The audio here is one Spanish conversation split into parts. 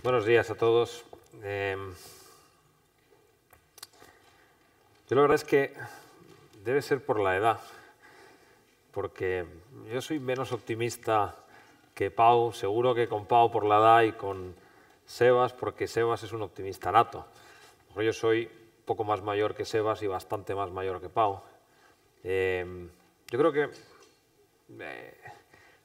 Buenos días a todos. Yo la verdad es que debe ser por la edad, porque yo soy menos optimista que Pau, seguro que con Pau por la edad y con Sebas, porque Sebas es un optimista nato. Yo soy un poco más mayor que Sebas y bastante más mayor que Pau. Yo creo que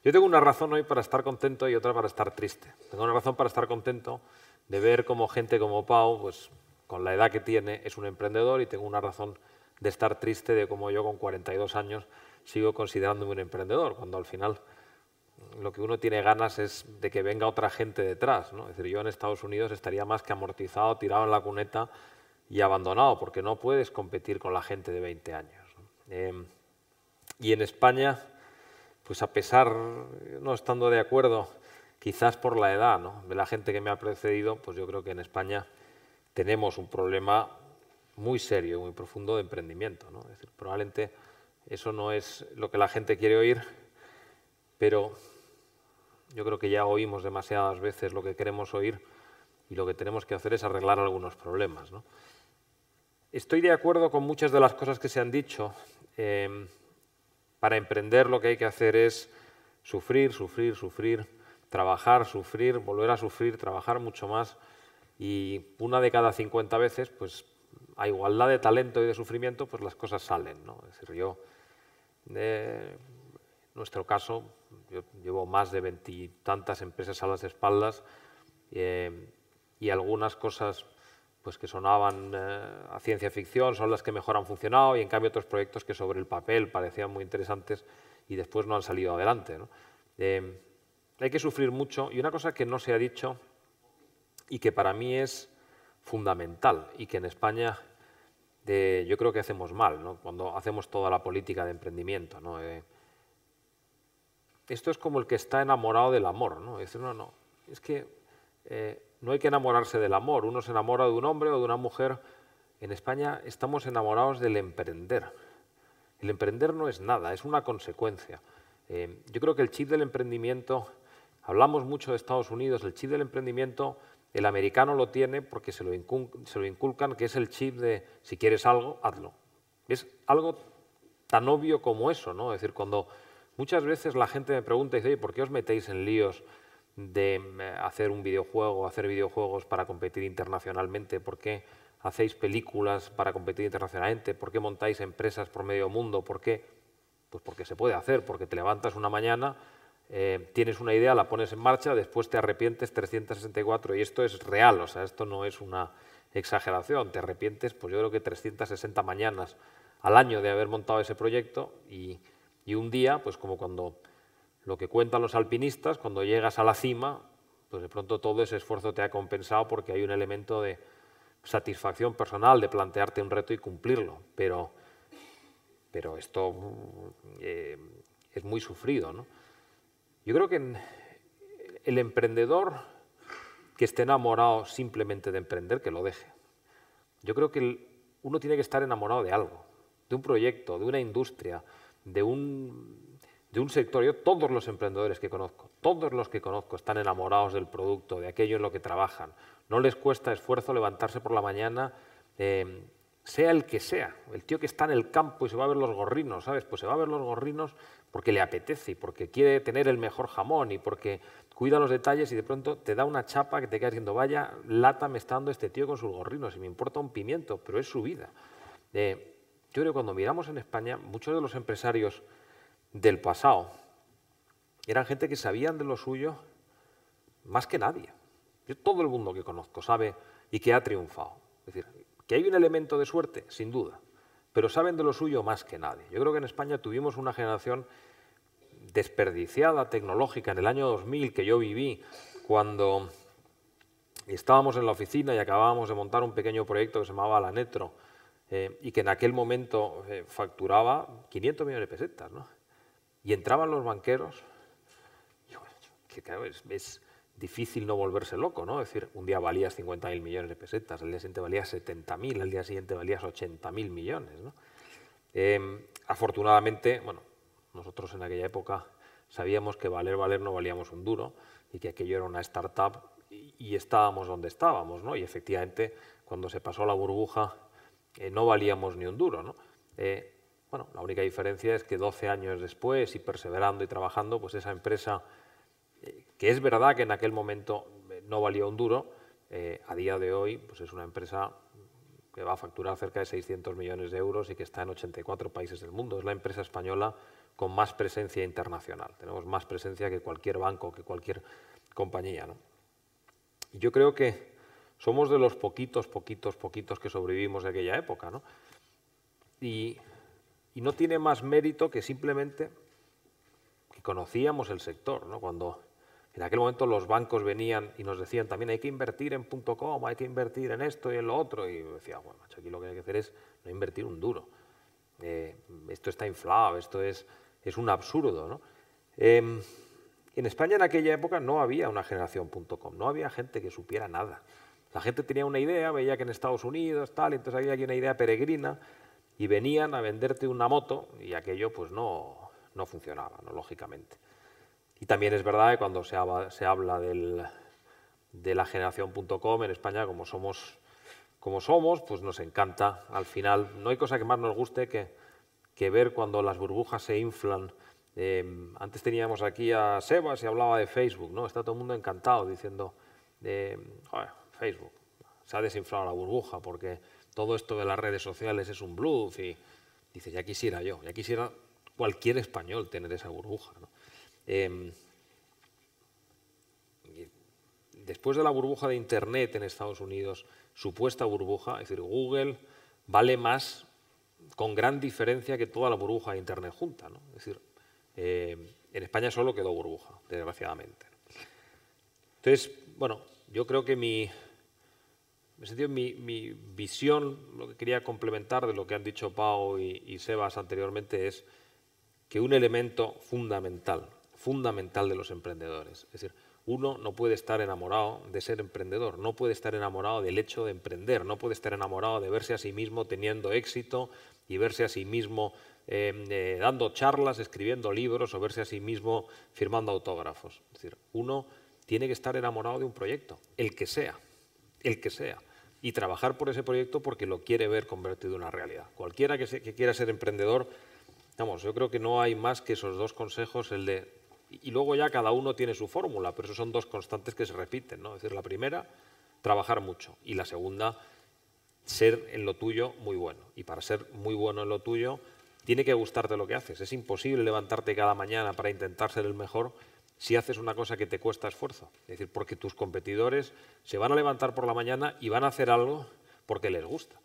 yo tengo una razón hoy para estar contento y otra para estar triste. Tengo una razón para estar contento de ver cómo gente como Pau, pues con la edad que tiene, es un emprendedor, y tengo una razón de estar triste de cómo yo con 42 años sigo considerándome un emprendedor, cuando al final lo que uno tiene ganas es de que venga otra gente detrás, ¿no? Es decir, yo en Estados Unidos estaría más que amortizado, tirado en la cuneta y abandonado, porque no puedes competir con la gente de 20 años, ¿no? Y en España, pues a pesar, no estando de acuerdo, quizás por la edad, ¿no?, de la gente que me ha precedido, pues yo creo que en España tenemos un problema muy serio, muy profundo de emprendimiento, ¿no? Es decir, probablemente eso no es lo que la gente quiere oír, pero yo creo que ya oímos demasiadas veces lo que queremos oír y lo que tenemos que hacer es arreglar algunos problemas, ¿no? Estoy de acuerdo con muchas de las cosas que se han dicho. Para emprender lo que hay que hacer es sufrir, sufrir, sufrir, trabajar, sufrir, volver a sufrir, trabajar mucho más, y una de cada 50 veces, pues a igualdad de talento y de sufrimiento, pues las cosas salen, ¿no? Es decir, yo, en nuestro caso, yo llevo más de 20 y tantas empresas a las espaldas, y algunas cosas pues que sonaban a ciencia ficción son las que mejor han funcionado, y en cambio otros proyectos que sobre el papel parecían muy interesantes y después no han salido adelante, ¿no? Hay que sufrir mucho, y una cosa que no se ha dicho y que para mí es fundamental y que en España yo creo que hacemos mal, ¿no?, cuando hacemos toda la política de emprendimiento, ¿no? Esto es como el que está enamorado del amor, ¿no? Es decir, no, es que no hay que enamorarse del amor. Uno se enamora de un hombre o de una mujer. En España estamos enamorados del emprender. El emprender no es nada, es una consecuencia. Yo creo que el chip del emprendimiento, hablamos mucho de Estados Unidos, el chip del emprendimiento, el americano lo tiene porque se lo inculcan, que es el chip de si quieres algo, hazlo. Es algo tan obvio como eso, ¿no? Es decir, cuando muchas veces la gente me pregunta y dice, oye, ¿por qué os metéis en líos de hacer un videojuego, hacer videojuegos para competir internacionalmente? ¿Por qué hacéis películas para competir internacionalmente? ¿Por qué montáis empresas por medio mundo? ¿Por qué? Pues porque se puede hacer, porque te levantas una mañana, tienes una idea, la pones en marcha, después te arrepientes 364, y esto es real, o sea, esto no es una exageración, te arrepientes, pues yo creo que 360 mañanas al año de haber montado ese proyecto, y un día, pues como cuando lo que cuentan los alpinistas, cuando llegas a la cima, pues de pronto todo ese esfuerzo te ha compensado porque hay un elemento de satisfacción personal, de plantearte un reto y cumplirlo, pero esto es muy sufrido, ¿no? Yo creo que el emprendedor que esté enamorado simplemente de emprender, que lo deje. Yo creo que uno tiene que estar enamorado de algo, de un proyecto, de una industria, de un sector. Yo, todos los emprendedores que conozco, todos los que conozco están enamorados del producto, de aquello en lo que trabajan. No les cuesta esfuerzo levantarse por la mañana, sea el que sea. El tío que está en el campo y se va a ver los gorrinos, ¿sabes? Pues se va a ver los gorrinos porque le apetece y porque quiere tener el mejor jamón y porque cuida los detalles, y de pronto te da una chapa que te quedas diciendo, vaya lata me está dando este tío con sus gorrinos, y me importa un pimiento, pero es su vida. Yo creo que cuando miramos en España, muchos de los empresarios del pasado eran gente que sabían de lo suyo más que nadie. Todo el mundo que conozco sabe y que ha triunfado. Es decir, que hay un elemento de suerte, sin duda, pero saben de lo suyo más que nadie. Yo creo que en España tuvimos una generación desperdiciada tecnológica en el año 2000, que yo viví cuando estábamos en la oficina y acabábamos de montar un pequeño proyecto que se llamaba La Netro, y que en aquel momento facturaba 500 millones de pesetas, ¿no? Y entraban los banqueros, que claro, es difícil no volverse loco, ¿no? Es decir, un día valías 50.000 millones de pesetas, al día siguiente valías 70.000, al día siguiente valías 80.000 millones, ¿no? Afortunadamente, bueno, nosotros en aquella época sabíamos que valer no valíamos un duro, y que aquello era una startup y estábamos donde estábamos, ¿no? Y efectivamente, cuando se pasó la burbuja, no valíamos ni un duro, ¿no? Bueno, la única diferencia es que 12 años después, y perseverando y trabajando, pues esa empresa, que es verdad que en aquel momento no valía un duro, a día de hoy pues es una empresa que va a facturar cerca de 600 millones de euros y que está en 84 países del mundo. Es la empresa española con más presencia internacional. Tenemos más presencia que cualquier banco, que cualquier compañía, ¿no? Y yo creo que somos de los poquitos que sobrevivimos de aquella época, ¿no? Y no tiene más mérito que simplemente que conocíamos el sector, ¿no? Cuando en aquel momento los bancos venían y nos decían también hay que invertir en .com, hay que invertir en esto y en lo otro, y decía, bueno, macho, aquí lo que hay que hacer es no invertir un duro. Esto está inflado, esto es un absurdo, ¿no? En España en aquella época no había una generación .com, no había gente que supiera nada. La gente tenía una idea, veía que en Estados Unidos, tal, entonces había aquí una idea peregrina y venían a venderte una moto y aquello pues no funcionaba, ¿no? Lógicamente. Y también es verdad que cuando se habla de la generación .com en España, como somos, pues nos encanta. Al final, no hay cosa que más nos guste que ver cuando las burbujas se inflan. Antes teníamos aquí a Sebas y hablaba de Facebook, ¿no? Está todo el mundo encantado diciendo, joder, Facebook, se ha desinflado la burbuja porque todo esto de las redes sociales es un bluff. Y dice, ya quisiera yo, ya quisiera cualquier español tener esa burbuja, ¿no? Después de la burbuja de Internet en Estados Unidos, supuesta burbuja, es decir, Google vale más con gran diferencia que toda la burbuja de Internet junta, ¿no? Es decir, en España solo quedó burbuja, desgraciadamente. Entonces, bueno, yo creo que mi visión, lo que quería complementar de lo que han dicho Pau y Sebas anteriormente, es que un elemento fundamental de los emprendedores, es decir, uno no puede estar enamorado de ser emprendedor, no puede estar enamorado del hecho de emprender, no puede estar enamorado de verse a sí mismo teniendo éxito y verse a sí mismo dando charlas, escribiendo libros o verse a sí mismo firmando autógrafos. Es decir, uno tiene que estar enamorado de un proyecto, el que sea, y trabajar por ese proyecto porque lo quiere ver convertido en una realidad. Cualquiera que quiera ser emprendedor, vamos, yo creo que no hay más que esos dos consejos, el de... Y luego ya cada uno tiene su fórmula, pero esos son dos constantes que se repiten, ¿no? Es decir, la primera, trabajar mucho, y la segunda, ser en lo tuyo muy bueno. Y para ser muy bueno en lo tuyo, tiene que gustarte lo que haces. Es imposible levantarte cada mañana para intentar ser el mejor si haces una cosa que te cuesta esfuerzo. Es decir, porque tus competidores se van a levantar por la mañana y van a hacer algo porque les gusta.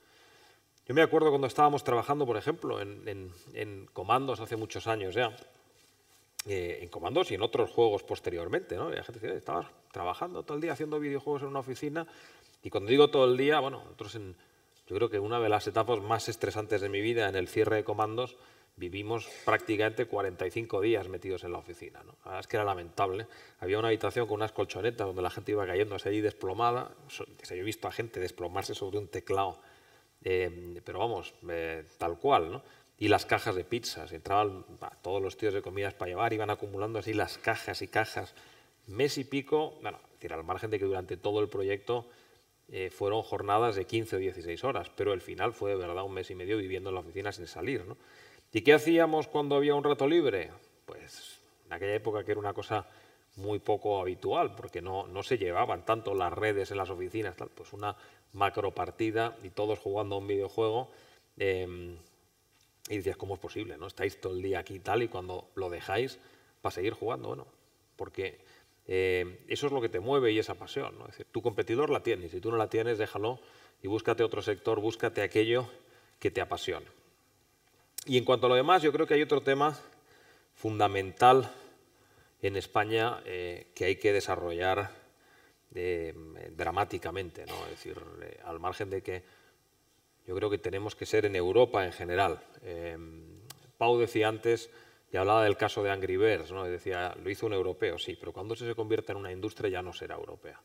Yo me acuerdo cuando estábamos trabajando, por ejemplo, en Comandos hace muchos años ya, en Comandos y en otros juegos posteriormente, ¿no? Y la gente decía, estabas trabajando todo el día haciendo videojuegos en una oficina, y cuando digo todo el día, bueno, nosotros yo creo que una de las etapas más estresantes de mi vida en el cierre de Comandos, vivimos prácticamente 45 días metidos en la oficina, ¿no? La verdad es que era lamentable. Había una habitación con unas colchonetas donde la gente iba cayendo así desplomada. Yo he visto a gente desplomarse sobre un teclado, pero vamos, tal cual, ¿no? Y las cajas de pizzas, entraban todos los tíos de comidas para llevar, iban acumulando así las cajas y cajas, mes y pico, bueno, es decir, al margen de que durante todo el proyecto fueron jornadas de 15 o 16 horas, pero el final fue de verdad un mes y medio viviendo en la oficina sin salir, ¿no? ¿Y qué hacíamos cuando había un rato libre? Pues en aquella época, que era una cosa muy poco habitual, porque no se llevaban tanto las redes en las oficinas, tal, pues una macropartida y todos jugando a un videojuego. Y decías, ¿cómo es posible, no? Estáis todo el día aquí y tal, y cuando lo dejáis para seguir jugando, bueno, porque eso es lo que te mueve y esa pasión, ¿no? Es decir, tu competidor la tiene, y si tú no la tienes, déjalo y búscate otro sector, búscate aquello que te apasiona. Y en cuanto a lo demás, yo creo que hay otro tema fundamental en España que hay que desarrollar dramáticamente, ¿no? Es decir, al margen de que yo creo que tenemos que ser en Europa en general. Pau decía antes, y hablaba del caso de Angry Birds, ¿no? Y decía, lo hizo un europeo, sí, pero cuando se convierta en una industria ya no será europea.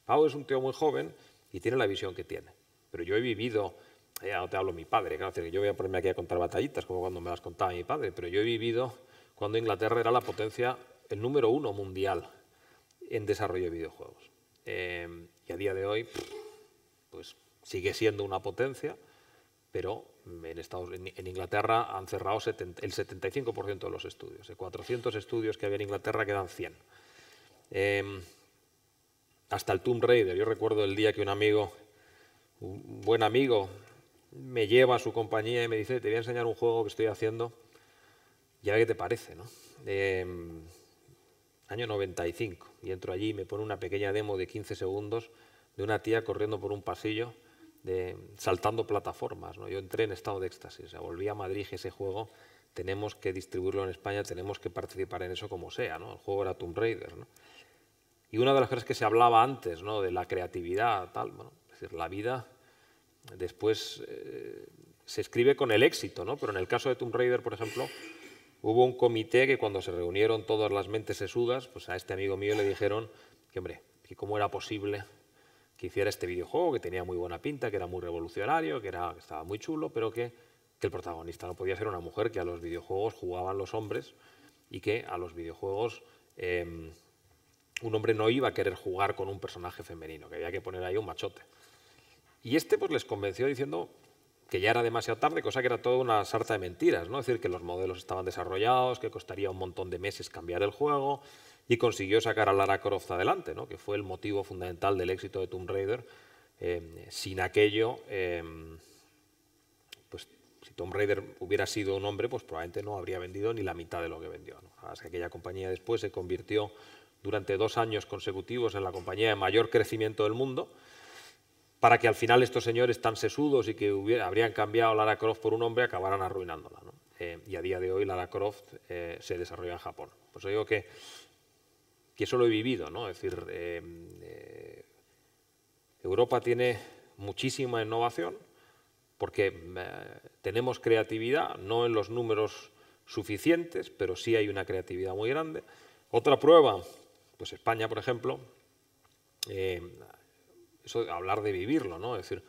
Pau es un tío muy joven y tiene la visión que tiene. Pero yo he vivido, ya no te hablo de mi padre, claro, yo voy a ponerme aquí a contar batallitas como cuando me las contaba mi padre, pero yo he vivido cuando Inglaterra era la potencia, el número 1 mundial en desarrollo de videojuegos. y a día de hoy pues sigue siendo una potencia, pero en Inglaterra han cerrado el 75% de los estudios. De 400 estudios que había en Inglaterra quedan 100. Hasta el Tomb Raider. Yo recuerdo el día que un buen amigo, me lleva a su compañía y me dice: te voy a enseñar un juego que estoy haciendo, ya ve qué te parece, ¿no? Año 95, y entro allí y me pone una pequeña demo de 15 segundos de una tía corriendo por un pasillo, saltando plataformas, ¿no? Yo entré en estado de éxtasis, o sea, volví a Madrid, y ese juego tenemos que distribuirlo en España, tenemos que participar en eso como sea, ¿no? El juego era Tomb Raider, ¿no? Y una de las cosas que se hablaba antes, ¿no?, de la creatividad, tal, bueno, es decir, la vida después se escribe con el éxito, ¿no? Pero en el caso de Tomb Raider, por ejemplo, hubo un comité que cuando se reunieron todas las mentes sesudas, pues a este amigo mío le dijeron que, hombre, que cómo era posible que hiciera este videojuego, que tenía muy buena pinta, que era muy revolucionario, que estaba muy chulo, pero que el protagonista no podía ser una mujer, que a los videojuegos jugaban los hombres y que a los videojuegos un hombre no iba a querer jugar con un personaje femenino, que había que poner ahí un machote. Y pues les convenció diciendo que ya era demasiado tarde, cosa que era toda una sarta de mentiras, ¿no? Es decir, que los modelos estaban desarrollados, que costaría un montón de meses cambiar el juego, y consiguió sacar a Lara Croft adelante, ¿no?, que fue el motivo fundamental del éxito de Tomb Raider. Sin aquello, pues si Tomb Raider hubiera sido un hombre, pues probablemente no habría vendido ni la mitad de lo que vendió, ¿no? Además, que aquella compañía después se convirtió durante 2 años consecutivos en la compañía de mayor crecimiento del mundo, para que al final estos señores tan sesudos y que habrían cambiado Lara Croft por un hombre acabaran arruinándola, ¿no? Y a día de hoy Lara Croft se desarrolla en Japón. Pues yo digo que eso lo he vivido, ¿no? Es decir, Europa tiene muchísima innovación porque tenemos creatividad, no en los números suficientes, pero sí hay una creatividad muy grande. Otra prueba, pues España, por ejemplo, eso de hablar de vivirlo, ¿no? Es decir,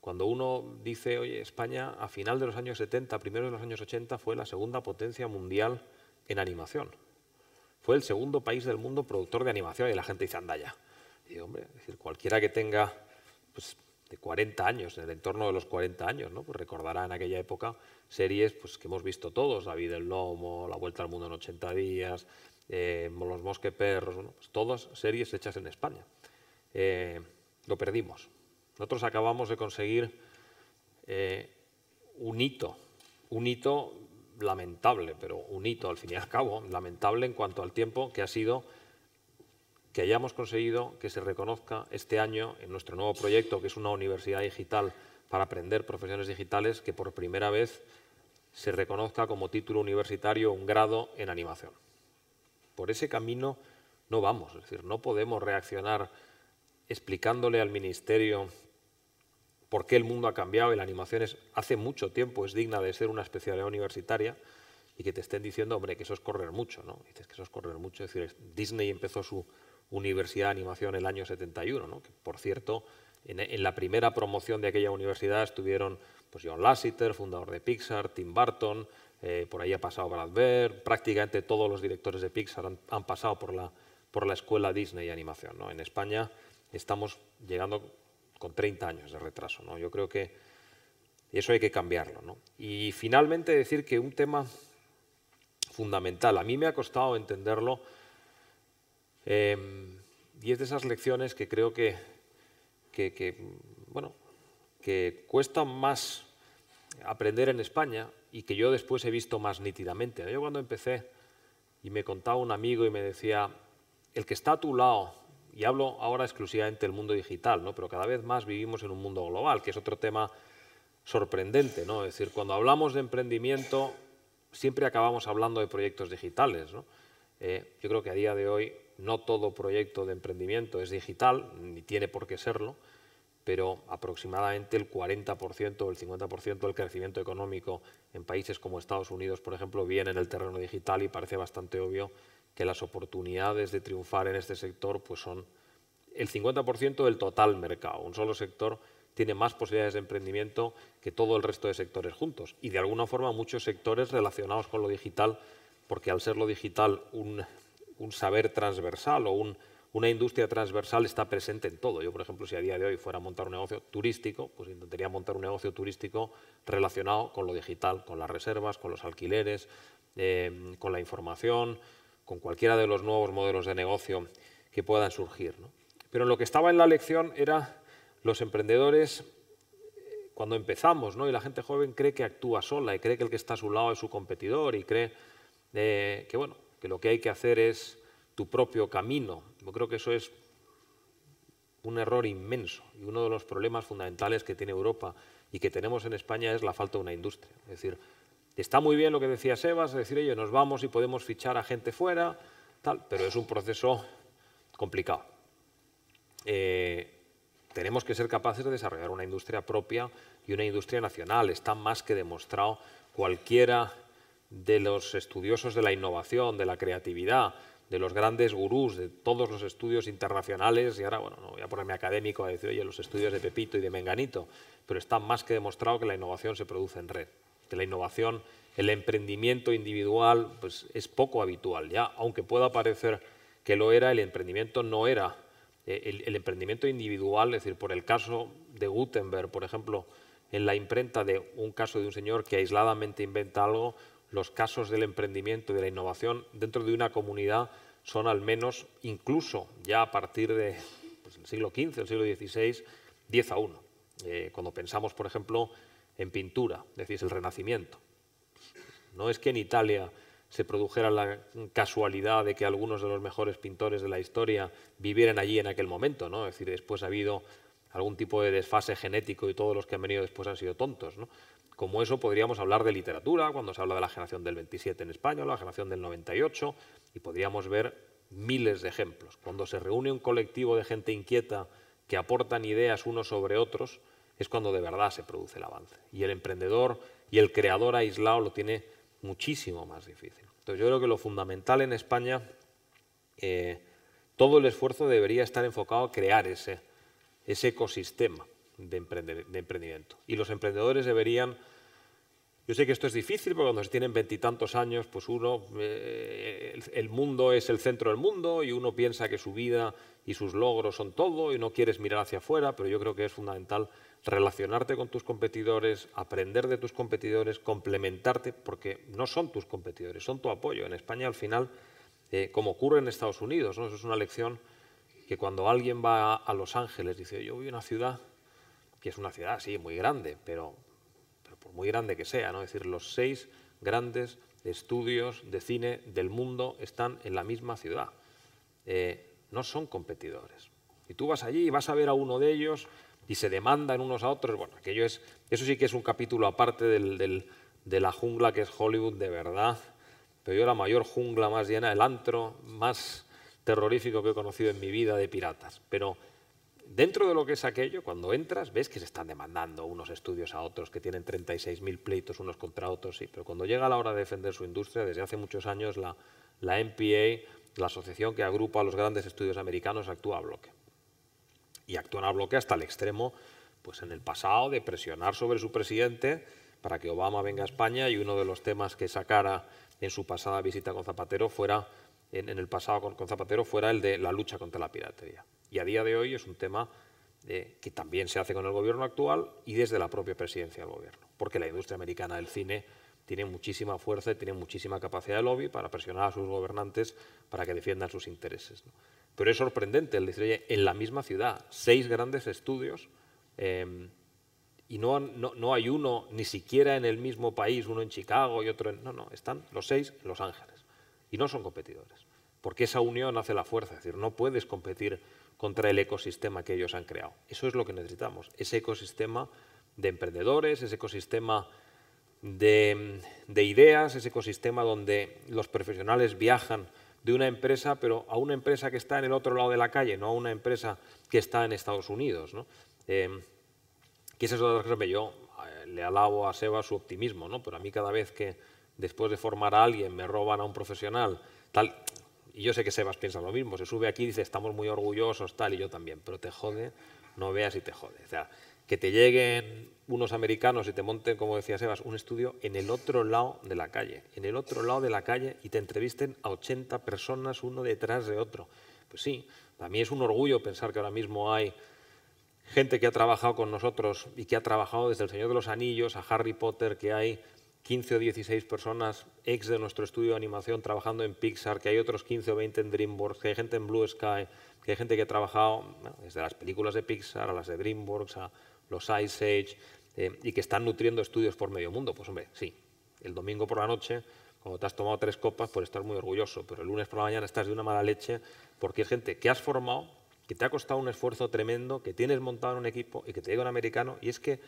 cuando uno dice, oye, España a final de los años 70, primeros de los años 80, fue la segunda potencia mundial en animación. Fue el segundo país del mundo productor de animación, y la gente dice, anda ya. Y digo, hombre, es decir, cualquiera que tenga pues, de 40 años, en el entorno de los 40 años, ¿no?, pues recordará en aquella época series pues, que hemos visto todos, La vida del lomo, La vuelta al mundo en 80 días, Los mosqueperros, ¿no?, pues todas series hechas en España. Lo perdimos. Nosotros acabamos de conseguir un hito lamentable, pero un hito al fin y al cabo, lamentable en cuanto al tiempo, que ha sido que hayamos conseguido que se reconozca este año en nuestro nuevo proyecto, que es una universidad digital para aprender profesiones digitales, que por primera vez se reconozca como título universitario un grado en animación. Por ese camino no vamos, es decir, no podemos reaccionar explicándole al Ministerio por qué el mundo ha cambiado y la animación hace mucho tiempo es digna de ser una especialidad universitaria, y que te estén diciendo, hombre, que eso es correr mucho, ¿no? Y dices que eso es correr mucho. Es decir, Disney empezó su universidad de animación en el año 71, ¿no? Que, por cierto, en la primera promoción de aquella universidad estuvieron pues, John Lasseter, fundador de Pixar, Tim Burton, por ahí ha pasado Brad Bird, prácticamente todos los directores de Pixar han pasado por la escuela Disney de animación, ¿no? En España estamos llegando con 30 años de retraso, ¿no? Yo creo que eso hay que cambiarlo, ¿no? Y finalmente decir que un tema fundamental, a mí me ha costado entenderlo, y es de esas lecciones que creo que cuesta más aprender en España y que yo después he visto más nítidamente, ¿no? Yo cuando empecé y me contaba un amigo y me decía, el que está a tu lado, y hablo ahora exclusivamente del mundo digital, ¿no?, pero cada vez más vivimos en un mundo global, que es otro tema sorprendente, ¿no? Es decir, cuando hablamos de emprendimiento siempre acabamos hablando de proyectos digitales, ¿no? Yo creo que a día de hoy no todo proyecto de emprendimiento es digital, ni tiene por qué serlo, pero aproximadamente el 40% o el 50% del crecimiento económico en países como Estados Unidos, por ejemplo, viene en el terreno digital, y parece bastante obvio que las oportunidades de triunfar en este sector pues son el 50% del total mercado. Un solo sector tiene más posibilidades de emprendimiento que todo el resto de sectores juntos, y de alguna forma muchos sectores relacionados con lo digital, porque al ser lo digital un saber transversal o una industria transversal está presente en todo. Yo, por ejemplo, si a día de hoy fuera a montar un negocio turístico, pues intentaría montar un negocio turístico relacionado con lo digital, con las reservas, con los alquileres, con la información, con cualquiera de los nuevos modelos de negocio que puedan surgir, ¿no? Pero lo que estaba en la lección era los emprendedores, cuando empezamos, ¿no? Y la gente joven cree que actúa sola y cree que el que está a su lado es su competidor y cree bueno, que lo que hay que hacer es tu propio camino. Yo creo que eso es un error inmenso y uno de los problemas fundamentales que tiene Europa y que tenemos en España es la falta de una industria. Es decir, está muy bien lo que decía Sebas, es decir, oye, nos vamos y podemos fichar a gente fuera, tal, pero es un proceso complicado. Tenemos que ser capaces de desarrollar una industria propia y una industria nacional. Está más que demostrado. Cualquiera de los estudiosos de la innovación, de la creatividad, de los grandes gurús, de todos los estudios internacionales, y ahora, bueno, no voy a ponerme académico a decir, oye, los estudios de Pepito y de Menganito, pero está más que demostrado que la innovación se produce en red, que la innovación, el emprendimiento individual, pues es poco habitual. Ya, aunque pueda parecer que lo era, el emprendimiento no era. El emprendimiento individual, es decir, por el caso de Gutenberg, por ejemplo, en la imprenta de un caso de un señor que aisladamente inventa algo, los casos del emprendimiento y de la innovación dentro de una comunidad son al menos, incluso ya a partir de pues, el siglo XV, el siglo XVI, 10 a 1. Cuando pensamos, por ejemplo, en pintura, es decir, el Renacimiento. No es que en Italia se produjera la casualidad de que algunos de los mejores pintores de la historia vivieran allí en aquel momento, ¿no? Es decir, después ha habido algún tipo de desfase genético y todos los que han venido después han sido tontos, ¿no? Como eso podríamos hablar de literatura, cuando se habla de la generación del 27 en España, o la generación del 98, y podríamos ver miles de ejemplos. Cuando se reúne un colectivo de gente inquieta que aportan ideas unos sobre otros, es cuando de verdad se produce el avance. Y el emprendedor y el creador aislado lo tiene muchísimo más difícil. Entonces yo creo que lo fundamental en España, todo el esfuerzo debería estar enfocado a crear ese ecosistema de emprendimiento. Y los emprendedores deberían, yo sé que esto es difícil porque cuando se tienen veintitantos años, pues uno, el mundo es el centro del mundo y uno piensa que su vida y sus logros son todo y no quieres mirar hacia afuera, pero yo creo que es fundamental relacionarte con tus competidores, aprender de tus competidores, complementarte, porque no son tus competidores, son tu apoyo. En España, al final, como ocurre en Estados Unidos, ¿no? Eso es una lección que cuando alguien va a Los Ángeles, dice, yo voy a una ciudad, que es una ciudad, sí, muy grande, pero por muy grande que sea, ¿no? Es decir, los 6 grandes estudios de cine del mundo están en la misma ciudad. No son competidores. Y tú vas allí y vas a ver a uno de ellos y se demandan unos a otros. Bueno, eso sí que es un capítulo aparte de la jungla que es Hollywood de verdad. Pero yo la mayor jungla más llena, el antro más terrorífico que he conocido en mi vida de piratas. Pero dentro de lo que es aquello, cuando entras, ves que se están demandando unos estudios a otros, que tienen 36.000 pleitos unos contra otros, sí. Pero cuando llega la hora de defender su industria, desde hace muchos años la NPA, la asociación que agrupa a los grandes estudios americanos, actúa a bloque. Y actúan a bloque hasta el extremo, pues en el pasado, de presionar sobre su presidente para que Obama venga a España y uno de los temas que sacara en su pasada visita con Zapatero fuera, en el pasado con Zapatero, fuera el de la lucha contra la piratería. Y a día de hoy es un tema que también se hace con el gobierno actual y desde la propia presidencia del gobierno, porque la industria americana del cine tiene muchísima fuerza y tiene muchísima capacidad de lobby para presionar a sus gobernantes para que defiendan sus intereses, ¿no? Pero es sorprendente el decir, oye, en la misma ciudad, 6 grandes estudios y no hay uno ni siquiera en el mismo país, uno en Chicago y otro en... No, están los 6 en Los Ángeles y no son competidores, porque esa unión hace la fuerza, es decir, no puedes competir contra el ecosistema que ellos han creado. Eso es lo que necesitamos, ese ecosistema de emprendedores, ese ecosistema de ideas, ese ecosistema donde los profesionales viajan de una empresa, pero a una empresa que está en el otro lado de la calle, no a una empresa que está en Estados Unidos, ¿no? Que esa es otra cosa que yo le alabo a Seba su optimismo, ¿no? Pero a mí cada vez que después de formar a alguien me roban a un profesional, tal, y yo sé que Sebas piensa lo mismo, se sube aquí y dice estamos muy orgullosos, tal, y yo también, pero te jode, no veas y te jode. O sea, que te lleguen unos americanos y te monten, como decía Sebas, un estudio en el otro lado de la calle, en el otro lado de la calle y te entrevisten a 80 personas uno detrás de otro. Pues sí, Para mí es un orgullo pensar que ahora mismo hay gente que ha trabajado con nosotros y que ha trabajado desde El Señor de los Anillos a Harry Potter, que hay 15 o 16 personas ex de nuestro estudio de animación trabajando en Pixar, que hay otros 15 o 20 en DreamWorks, que hay gente en Blue Sky, que hay gente que ha trabajado desde las películas de Pixar a las de DreamWorks, a los Ice Age, y que están nutriendo estudios por medio mundo. Pues hombre, sí, el domingo por la noche, cuando te has tomado 3 copas, pues estás muy orgulloso, pero el lunes por la mañana estás de una mala leche porque es gente que has formado, que te ha costado un esfuerzo tremendo, que tienes montado en un equipo y que te llega un americano y es que,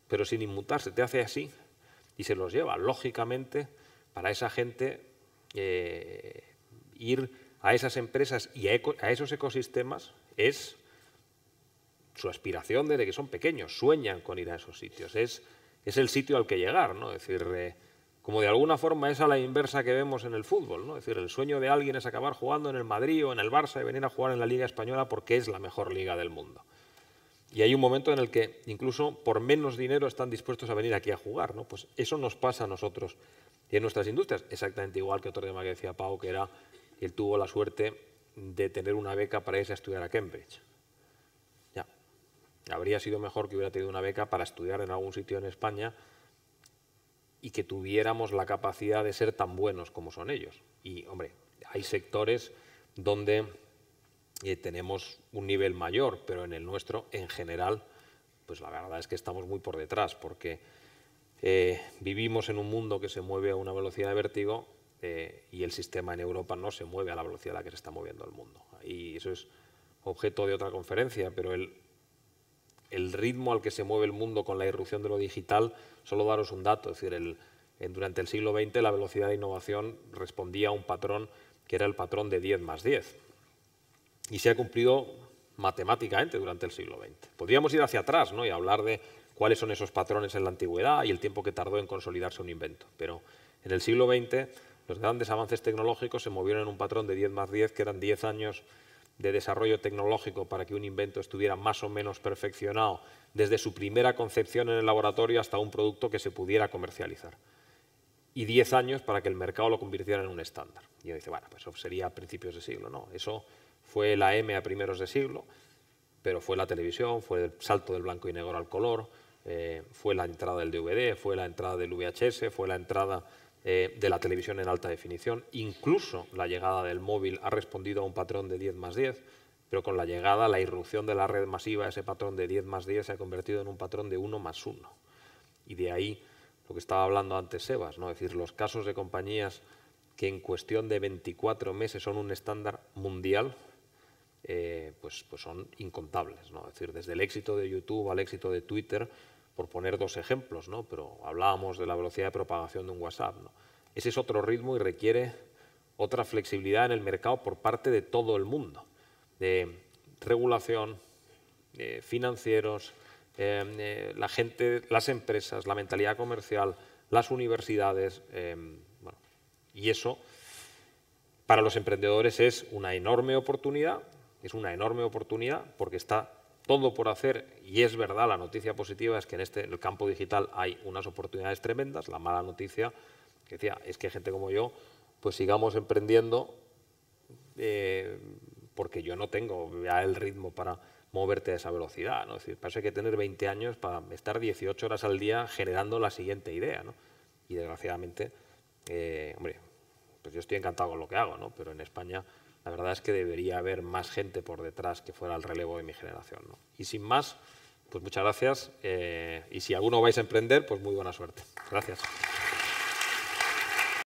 pero sin inmutarse, te hace así y se los lleva. Lógicamente, para esa gente, ir a esas empresas y a esos ecosistemas es su aspiración desde que son pequeños, sueñan con ir a esos sitios, es el sitio al que llegar, ¿no? Es decir, como de alguna forma es a la inversa que vemos en el fútbol, ¿no? Es decir, el sueño de alguien es acabar jugando en el Madrid o en el Barça y venir a jugar en la Liga Española porque es la mejor liga del mundo. Y hay un momento en el que incluso por menos dinero están dispuestos a venir aquí a jugar, ¿no? Pues eso nos pasa a nosotros y en nuestras industrias, exactamente igual que otro tema que decía Pau, que era que él tuvo la suerte de tener una beca para irse a estudiar a Cambridge. Ya, habría sido mejor que hubiera tenido una beca para estudiar en algún sitio en España y que tuviéramos la capacidad de ser tan buenos como son ellos. Y, hombre, hay sectores donde tenemos un nivel mayor, pero en el nuestro, en general, pues la verdad es que estamos muy por detrás, porque vivimos en un mundo que se mueve a una velocidad de vértigo y el sistema en Europa no se mueve a la velocidad a la que se está moviendo el mundo. Y eso es objeto de otra conferencia, pero el ritmo al que se mueve el mundo con la irrupción de lo digital, solo daros un dato, es decir, durante el siglo XX la velocidad de innovación respondía a un patrón que era el patrón de 10 más 10. Y se ha cumplido matemáticamente durante el siglo XX. Podríamos ir hacia atrás, ¿no? Y hablar de cuáles son esos patrones en la antigüedad y el tiempo que tardó en consolidarse un invento. Pero en el siglo XX los grandes avances tecnológicos se movieron en un patrón de 10 más 10, que eran 10 años de desarrollo tecnológico para que un invento estuviera más o menos perfeccionado desde su primera concepción en el laboratorio hasta un producto que se pudiera comercializar. Y 10 años para que el mercado lo convirtiera en un estándar. Y uno dice, bueno, pues eso sería a principios de siglo. No, eso fue la M a primeros de siglo, pero fue la televisión, fue el salto del blanco y negro al color, fue la entrada del DVD, fue la entrada del VHS, fue la entrada de la televisión en alta definición. Incluso la llegada del móvil ha respondido a un patrón de 10 más 10, pero con la llegada, la irrupción de la red masiva, ese patrón de 10 más 10 se ha convertido en un patrón de 1 más 1. Y de ahí lo que estaba hablando antes Sebas, ¿no? Es decir, los casos de compañías que en cuestión de 24 meses son un estándar mundial, pues son incontables, ¿no? Es decir, desde el éxito de YouTube al éxito de Twitter, por poner 2 ejemplos, ¿no? Pero hablábamos de la velocidad de propagación de un WhatsApp, ¿no? Ese es otro ritmo y requiere otra flexibilidad en el mercado por parte de todo el mundo, de regulación, financieros, la gente, las empresas, la mentalidad comercial, las universidades, bueno, y eso para los emprendedores es una enorme oportunidad porque está todo por hacer y es verdad, la noticia positiva es que en el campo digital hay unas oportunidades tremendas. La mala noticia, que decía, es que gente como yo, pues sigamos emprendiendo porque yo no tengo ya el ritmo para moverte a esa velocidad, ¿no? Es decir, para eso hay que tener 20 años para estar 18 horas al día generando la siguiente idea, ¿no? Y desgraciadamente, hombre, pues yo estoy encantado con lo que hago, ¿no? Pero en España la verdad es que debería haber más gente por detrás que fuera el relevo de mi generación, ¿no? Y sin más, pues muchas gracias y si alguno vais a emprender, pues muy buena suerte. Gracias.